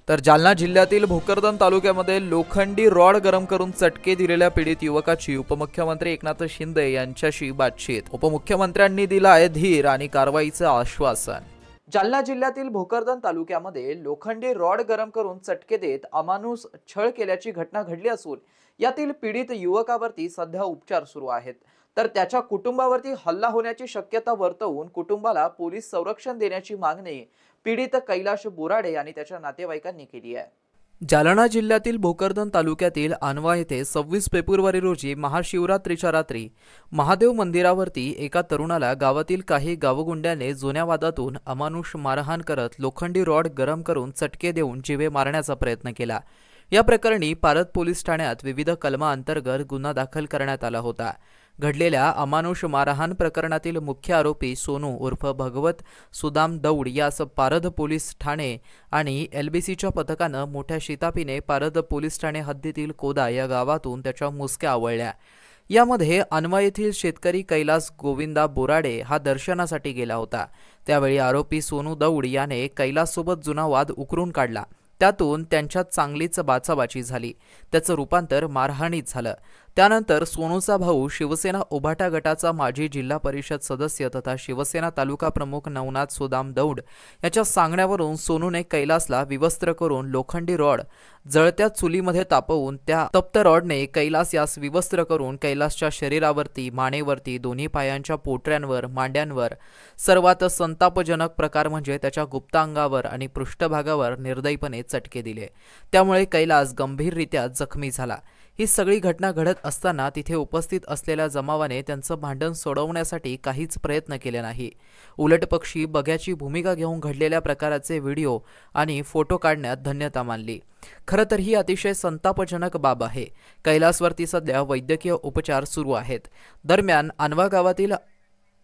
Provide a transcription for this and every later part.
तर जालना जिल्ह्यातील भोकरदन तालुक्यामध्ये लोखंडी रॉड गरम करून चटके दिलेल्या पीडित युवकाची उपमुख्यमंत्री एकनाथ शिंदे यांच्याशी बातचीत। उपमुख्यमंत्र्यांनी दिलाय धीर आणि कारवाईचं आश्वासन। जालना जिल्ह्यातील भोकरदन तालुक्यामध्ये लोखंडी रॉड गरम करून चटके देत अमानुष छळ केल्याची घटना घडली असून यातील पीडित युवकावरती सध्या उपचार सुरू आहेत। तर त्याच्या कुटुंबावरती हल्ला होण्याची शक्यता वर्तवून कुटुंबाला पोलीस संरक्षण देण्याची मागणी पीडित कैलाश बोराडे आणि त्याच्या नातेवाईकांनी केली आहे। जालना जिल्ह्यातील भोकरदन तालुक्यातील आणवा येथे 26 फेब्रुवारी रोजी महाशिवरात्रीच्या रात्री महादेव मंदिरावरती एका तरुणाला गावातील काही गावगुंड्याने जुन्या वादातून अमानुष मारहाण करत लोखंडी रॉड गरम करून चटके देऊन जीवे मारण्याचा प्रयत्न केला। या प्रकरणी पारद पोलीस ठाण्यात विविध कलमांतर्गत गुन्हा दाखल करण्यात आला होता। घडलेल्या अमानुष मारहाण प्रकरणातील मुख्य आरोपी सोनू उर्फ भगवत सुदाम दौड यास पारद पोलीस ठाणे आणि LBCच्या पथकानं मोठ्या शिताफीने पारद पोलीस ठाणे हद्दीतील कोदा या गावातून त्याच्या मुसक्या आवळल्या। यामध्ये आणवा येथील शेतकरी कैलास गोविंदा बोराडे हा दर्शनासाठी गेला होता। त्यावेळी आरोपी सोनू दौड याने कैलाससोबत जुना वाद उकरून काढला। त्यातून त्यांच्यात चांगलीच बाचाबाची झाली। त्याचं रूपांतर मारहाणीत झालं। त्यानंतर सोनूचा भाऊ शिवसेना उभाटा गटाचा माजी जिल्हा परिषद सदस्य तथा शिवसेना तालुका प्रमुख नवनाथ सुदाम दौड याच्या सांगण्यावरून सोनूने कैलासला विवस्त्र करून लोखंडी रॉड जळत्या चुलीमध्ये तापवून त्या तप्त रॉडने कैलास यास विवस्त्र करून कैलासच्या शरीरावरती, मानेवरती, दोन्ही पायांच्या पोटऱ्यांवर, मांड्यांवर सर्वात संतापजनक प्रकार म्हणजे त्याच्या गुप्तांगावर आणि पृष्ठभागावर निर्दयीपणे चटके दिले। त्यामुळे कैलास गंभीररित्या जखमी झाला। ही सगळी घटना घडत असताना तिथे उपस्थित असलेल्या जमावाने त्यांचं भांडण सोडवण्यासाठी काहीच प्रयत्न केले नाही। उलटपक्षी बघ्याची भूमिका घेऊन घडलेल्या प्रकाराचे व्हिडिओ आणि फोटो काढण्यात धन्यता मानली। खरं तर ही अतिशय संतापजनक बाब आहे। कैलासवरती सध्या वैद्यकीय उपचार सुरू आहेत। दरम्यान आणवा गावातील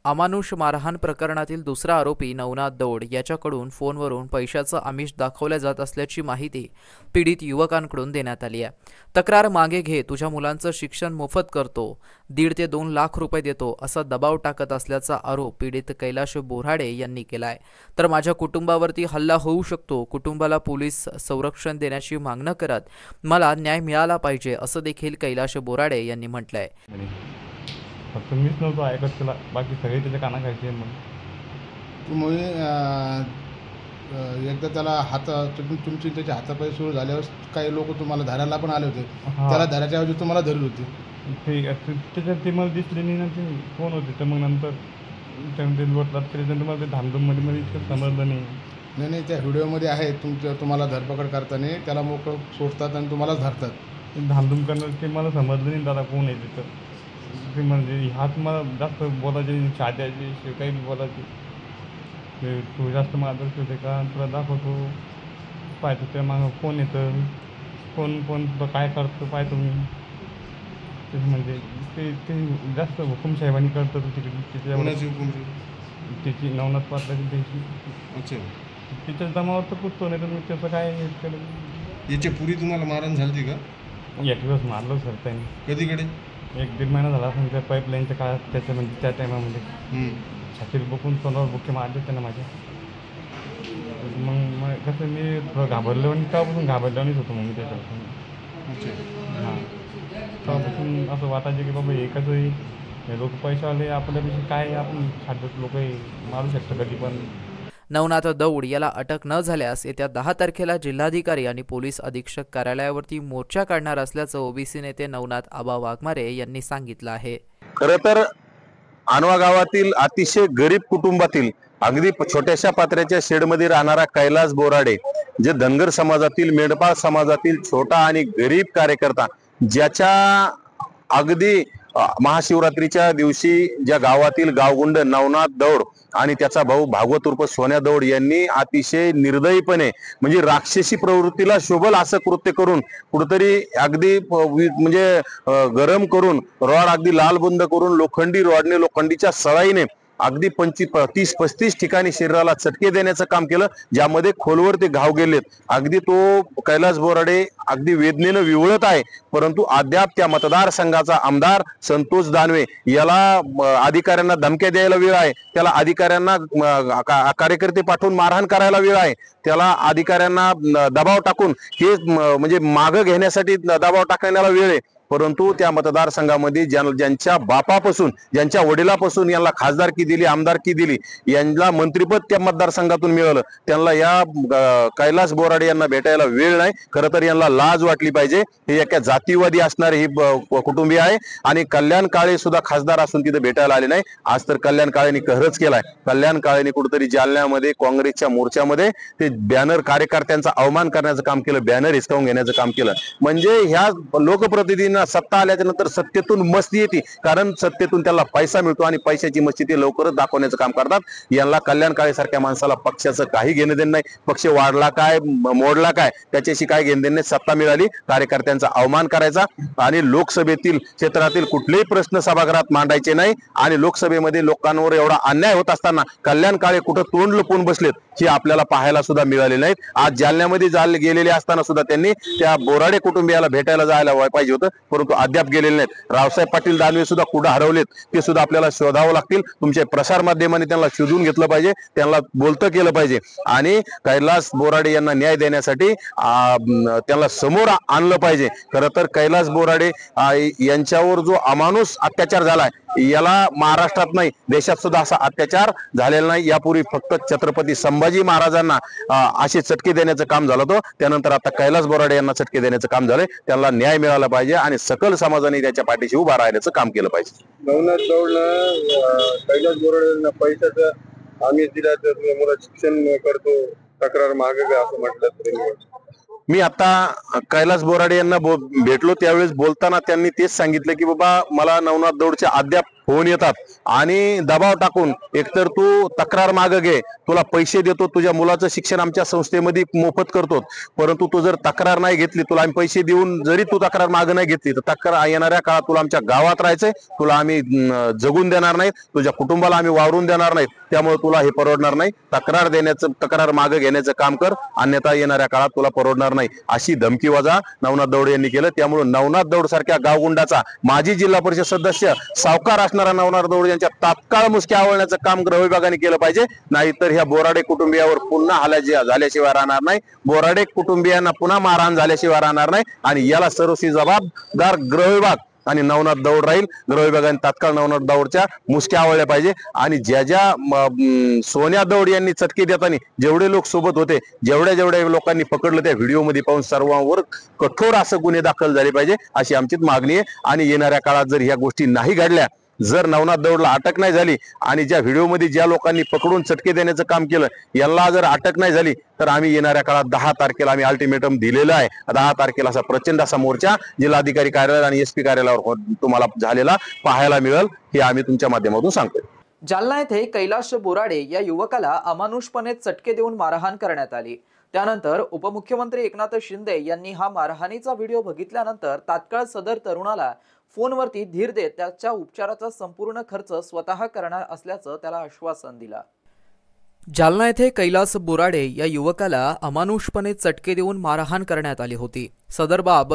अमानुष मारहाण प्रकरणातील दुसरा आरोपी नवनाथ दौड याच्याकडून फोनवरून पैशाचं आमिष दाखवल्या जात असल्याची माहिती पीडित युवकांकडून देण्यात आली आहे। तक्रार मागे घे, तुझ्या मुलांचं शिक्षण मोफत करतो, 1.5 ते 2 लाख रुपये देतो असा दबाव टाकत असल्याचा आरोप पीडित कैलाश बोराडे यांनी केलाय। तर माझ्या कुटुंबावरती हल्ला होऊ शकतो, कुटुंबाला पोलीस संरक्षण देण्याची मागणी करत मला न्याय मिळाला पाहिजे असं देखील कैलाश बोराडे यांनी म्हटलंय। फक्त मीच नव्हतो ऐकत त्याला, बाकी सगळे त्याच्या कानाखायचे। मग एकदा त्याला तुमची त्याच्या हातापाय सुरू झाल्यावर काही लोक तुम्हाला धरायला पण आले होते। त्याला धरायच्या ऐवजी तुम्हाला धरले होते। त्याच्यात ते मला दिसले नाही ना, ते कोण होते। तर मग नंतर ते लोटलात केल्यानंतर मला ते धामधूममध्ये इतकं समजलं नाही। नाही, त्या व्हिडिओमध्ये आहे तुम्हाला धरपकड करताना त्याला मोकळं सोडतात आणि तुम्हालाच धरतात। धामधूम करणं ते मला समजलं नाही दादा कोण आहे तिथं। ते म्हणजे हात मला जास्त बोलायचे, शाद्याचे काही बोलायचे, तू जास्त मला दर्शवते का, तुला दाखवतो, पाहतो त्या मागं कोण येतं, कोण तुला काय करतं पाहतो मी। ते म्हणजे ते जास्त हुकुमसाहेबांनी करतं तिकडे त्याची नवनाथ पाटलाची त्याची। अच्छा, तिच्या जमावर तर कुठतो नाही, तर मी त्याचं काय केलं। याच्या पुरी तुम्हाला मारण झाली का? एक दिवस मारलं सर त्यांनी। कधीकडे? 1-1.5 महिना झाला असं त्या पाईपलाईनच्या काळात। त्याच्या म्हणजे त्या टायमामध्ये छातीत बघून तोंडावर बुक्के मारले त्यांना माझ्या। मग कसं मी थोडं घाबरलो आणि तेव्हापासून घाबरल्यानेच होतो मग मी त्याच्यापासून। हां, तेव्हापासून असं वाटायचं की बाबा हे कसंही हे लोक पैशावाले आपल्यापेक्षा काय आपण साधे लोक मारू शकतो कधी पण। नवनाथ दौड याला अटक न झाल्यास येत्या 10 तारखेला जिल्हाधिकारी आणि पोलीस अधीक्षक कार्यालयावरती मोर्चा काढणार असल्याचं ओबीसी नेते नवनाथ आबा वाघमारे यांनी सांगितलं आहे। खरं तर आणवा गावातील अतिशय गरीब कुटुंबातील अगदी छोट्याशा पात्र्याच्या शेडमध्ये राहणारा कैलास बोराडे, जे धनगर समाजातील, मेंढपाळ समाजातील छोटा आणि गरीब कार्यकर्ता, ज्याच्या अगदी महाशिवरात्रीच्या दिवशी ज्या गावातील गावगुंड नवनाथ दौड आणि त्याचा भाऊ भागवत उर्फ सोन्या दौड यांनी अतिशय निर्दयीपणे म्हणजे राक्षसी प्रवृत्तीला शोभल असं कृत्य करून कुठेतरी अगदी म्हणजे गरम करून रॉड अगदी लालबुंद करून लोखंडी रॉडने, लोखंडीच्या सळाईने अगदी 30-35 ठिकाणी शरीराला चटके देण्याचं काम केलं, ज्यामध्ये खोलवर ते घाव गेलेत. अगदी तो कैलास बोराडे अगदी वेदनेनं विवळत आहे, परंतु अद्याप त्या मतदारसंघाचा आमदार संतोष दानवे याला अधिकाऱ्यांना धमक्या द्यायला वेळ आहे, त्याला अधिकाऱ्यांना कार्यकर्ते पाठवून मारहाण करायला वेळ आहे, त्याला अधिकाऱ्यांना दबाव टाकून हे म्हणजे मागं घेण्यासाठी दबाव टाकण्याला वेळ आहे. परंतु त्या मतदारसंघामध्ये ज्यांच्या बापापासून ज्यांच्या वडिलापासून यांना खासदारकी दिली, आमदारकी दिली, यांना मंत्रिपद त्या मतदारसंघातून मिळालं, त्यांना या कैलास बोराडे यांना भेटायला वेळ नाही. खरं तर यांना लाज वाटली पाहिजे. हे एका जातीवादी असणारे ही कुटुंबीय आहे आणि कल्याण काळे सुद्धा खासदार असून तिथे भेटायला आले नाही. आज तर कल्याण काळेंनी कहरच केलाय. कल्याण काळेंनी कुठेतरी जालन्यामध्ये काँग्रेसच्या मोर्चामध्ये ते बॅनर कार्यकर्त्यांचा अवमान करण्याचं काम केलं, बॅनर हिसकावून घेण्याचं काम केलं. म्हणजे ह्या लोकप्रतिनिधींना सत्ता आल्याच्या नंतर सत्तेतून मस्ती येते, कारण सत्तेतून त्याला पैसा मिळतो आणि पैशाची मस्ती ते लवकरच दाखवण्याचं काम करतात. यांना कल्याण काळे सारख्या माणसाला पक्षाचं काही घेणं देणं नाही. पक्ष वाढला काय मोडला काय त्याच्याशी काय घेणं देणं नाही. सत्ता मिळाली कार्यकर्त्यांचा अवमान करायचा आणि लोकसभेतील क्षेत्रातील कुठलेही प्रश्न सभागृहात मांडायचे नाही. आणि लोकसभेमध्ये लोकांवर एवढा अन्याय होत असताना कल्याण काळे कुठं तोंड लपून बसलेत हे आपल्याला पाहायला सुद्धा मिळाले नाहीत. आज जालन्यामध्ये गेलेले असताना सुद्धा त्यांनी त्या बोराडे कुटुंबियाला भेटायला जायला पाहिजे होतं, परंतु अद्याप गेलेले नाहीत. रावसाहेब पाटील दानवे सुद्धा कुठं हरवलेत ते सुद्धा आपल्याला शोधावं लागतील. तुमचे प्रसार माध्यमांनी त्यांना शोधून घेतलं पाहिजे, त्यांना बोलतं केलं पाहिजे आणि कैलास बोराडे यांना न्याय देण्यासाठी त्यांना समोर आणलं पाहिजे. खरं तर कैलास बोराडे यांच्यावर जो अमानुष अत्याचार झालाय याला महाराष्ट्रात नाही देशात सुद्धा असा अत्याचार झालेला नाही. यापूर्वी फक्त छत्रपती संभाजी महाराजांना असे चटके देण्याचं काम झालं होतं, त्यानंतर आता कैलास बोराडे यांना चटके देण्याचं काम झालंय. त्यांना न्याय मिळाला पाहिजे आणि सकल समाजाने त्याच्या पाठीशी उभा राहण्याचं काम केलं पाहिजे. नवनाथ दौडनं कैलास बोराडेंना पैशाचं आम्ही दिला तर मुलं शिक्षण करतो तक्रार मागे असं म्हटलं तरी मी आता कैलास बोराडे यांना भेटलो त्यावेळेस बोलताना त्यांनी तेच सांगितलं की बाबा मला नवनाथ दौडचे अद्याप फोन येतात आणि दबाव टाकून एकतर तू तक्रार मागे घे, तुला पैसे देतो, तुझ्या मुलाचं शिक्षण आमच्या संस्थेमध्ये मोफत करतो, परंतु तू जर तक्रार नाही घेतली, तुला आम्ही पैसे देऊन जरी तू तक्रार मागे नाही घेतली तर तक्रार येणाऱ्या काळात तुला आमच्या गावात राहायचंय, तुला आम्ही जगून देणार नाही, तुझ्या कुटुंबाला आम्ही वावरून देणार नाही, त्यामुळे तुला हे परवडणार नाही. तक्रार मागे घेण्याचं काम कर, अन्यथा येणाऱ्या काळात तुला परवडणार नाही, अशी धमकी वजा नवनाथ दौड यांनी केलं. त्यामुळे नवनाथ दौड सारख्या गावगुंडाचा माजी जिल्हा परिषद सदस्य सावकार असणारा नवनाथ दौड यांच्या तात्काळ मुसक्या आवळण्याचं काम गृह विभागाने केलं पाहिजे. नाहीतर ह्या बोराडे कुटुंबियावर पुन्हा हल्ला झाल्याशिवाय राहणार नाही, बोराडे कुटुंबियांना पुन्हा मारहाण झाल्याशिवाय राहणार नाही आणि याला सर्वस्वी जबाबदार गृह विभाग आणि नवनाथ दौड राहील. गृह विभागाने तात्काळ नवनाथ दौडच्या मुसक्या आवळल्या पाहिजे आणि ज्या सोनिया दौड यांनी चटके देताना जेवढे लोक सोबत होते, जेवढ्या लोकांनी पकडलं त्या व्हिडिओमध्ये पाहून सर्वांवर कठोर असं गुन्हे दाखल झाले पाहिजे अशी आमची मागणी आहे. आणि येणाऱ्या काळात जर ह्या गोष्टी नाही घडल्या, जर नवनाथ दौडला अटक नाही झाली आणि ज्या व्हिडिओमध्ये ज्या लोकांनी पकडून चटके देण्याचं काम केलं याला जर अटक नाही झाली तर आम्ही येणाऱ्या काळात 10 तारखेला आम्ही अल्टिमेटम दिलेलं आहे. 10 तारखेला असा प्रचंड असा मोर्चा जिल्हाधिकारी कार्यालय आणि SP कार्यालयावर तुम्हाला झालेला पाहायला मिळेल, हे आम्ही तुमच्या माध्यमातून सांगतोय. जालना येथे कैलास बोराडे या युवकाला अमानुषपणे चटके देऊन मारहाण करण्यात आली. त्यानंतर उपमुख्यमंत्री एकनाथ शिंदे यांनी हा मारहाणीचा व्हिडिओ बघितल्यानंतर तात्काळ सदर तरुणाला फोनवरती धीर देत त्याच्या उपचाराचा संपूर्ण खर्च स्वतः करणार असल्याचं त्याला आश्वासन दिलं. जालना येथे कैलास बोराडे या युवकाला अमानुषपणे चटके देऊन मारहाण करण्यात आली होती. सदर बाब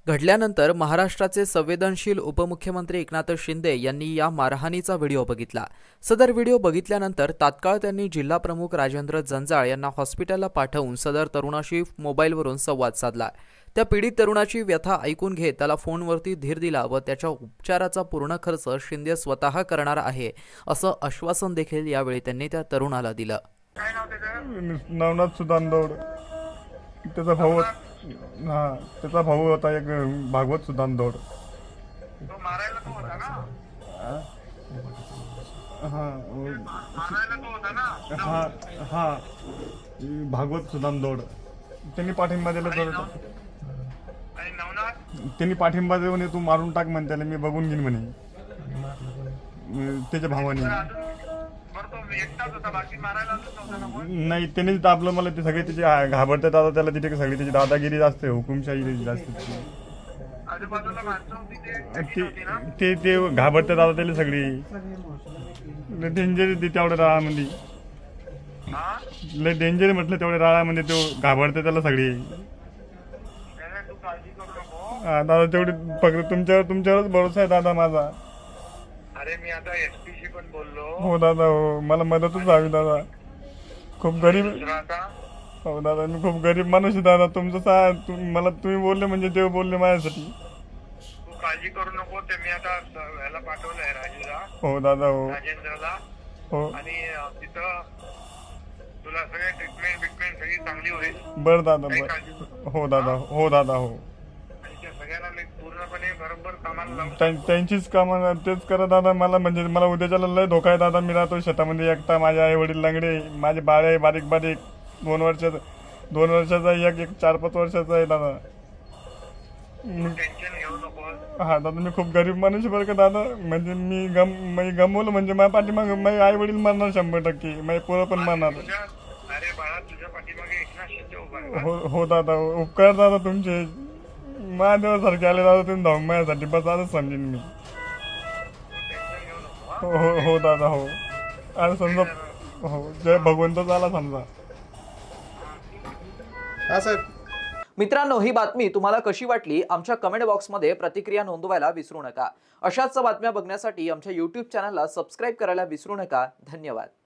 घडल्यानंतर महाराष्ट्राचे संवेदनशील उपमुख्यमंत्री एकनाथ शिंदे यांनी या मारहाणीचा व्हिडिओ बघितला. सदर व्हिडिओ बघितल्यानंतर तात्काळ त्यांनी जिल्हा प्रमुख राजेंद्र जंजाळ यांना हॉस्पिटलला पाठवून सदर तरुणाशी मोबाईलवरून संवाद साधला. त्या पीडित तरुणाची व्यथा ऐकून घेत त्याला फोनवरती धीर दिला व त्याच्या उपचाराचा पूर्ण खर्च शिंदे स्वतः करणार आहे असं आश्वासन देखील यावेळी त्यांनी त्या तरुणाला दिलं. नवनाथ सुदान दौड, त्याचा भाऊ होता एक भागवत सुदान दौड. भागवत सुदान दौड त्यांनी पाठिंबा दिला. त्यांनी पाठिंबा देऊन तू मारून टाक म्हणे, त्याला मी बघून घेईन म्हणे त्याच्या भावाने. नाही त्यांनी दाबलं मला, ते सगळे त्याचे घाबरतात आता त्याला, तिथे सगळी त्याची दादागिरी जास्त आहे, हुकुमशाही जास्त. ते घाबरतात आता त्याला सगळी. लय डेंजर आहे तेवढ्या राळामध्ये, लय डेंजर आहे म्हटलं तेवढ्या राळामध्ये. तो घाबरते त्याला सगळी. तू काळजी करू नको. हा दादा, तेवढी फक्त तुमच्यावरच भरोसा आहे दादा माझा. अरे मी आता SP शी पण बोललो. हो दादा, हो मला मदतच हवी दादा. खूप गरीब. दुसरं आता हो दादा, मी खूप गरीब माणूस आहे दादा. मला तुम्ही बोलले म्हणजे देव बोलले माझ्यासाठी. तू काळजी करू नको. ते मी आता ह्याला पाठवलंय राजूला, हो दादा, हो राजेंद्रला. हो. आणि तिथं तुला सगळे ट्रीटमेंट सगळी चांगली होईल. बरं दादा, काही बरं. काळजी करू नको. हो दादा, हो दादा, हो. आणि त्या सगळ्यांना मी पूर्णपणे बरोबर कामाला लावून त्यांचीच कामं तेच करा दादा. मला म्हणजे मला उद्याच्याला लय धोका आहे दादा. मी राहतो शेतामध्ये एकटा. माझे आई वडील लंगडे, माझे बाळ आहे बारीक 2 वर्षाचा, एक 4-5 वर्षाचा आहे दादा. टेन्शन घेऊ नको. हा दादा, मी खूप गरीब माणूस आहे बरं का दादा. म्हणजे मी गमवलं म्हणजे माझ्या पाठीमागे माझे आई वडील मरणार 100%. माझे पोरं पण मरणार. अरे बाळा, तुझ्या पाठीमागे एकनाथ शिंदे उभा आहे. हो दादा, उपकार दादा तुमचे महादेवासारखे आले दादा तुम्ही धावून माझ्यासाठी. बस असंच समजेन मी. टेन्शन घेऊ नको. हो दादा, हो. आणि समजा हो, जय भगवंत झाला समजा. हा साहेब. मित्रांनो, ही बातमी तुम्हाला कशी वाटली आमच्या कमेंट बॉक्समध्ये प्रतिक्रिया नोंदवायला विसरू नका. अशाच बातम्या बघण्यासाठी आमच्या YouTube चॅनलला सबस्क्राईब करायला विसरू नका. धन्यवाद.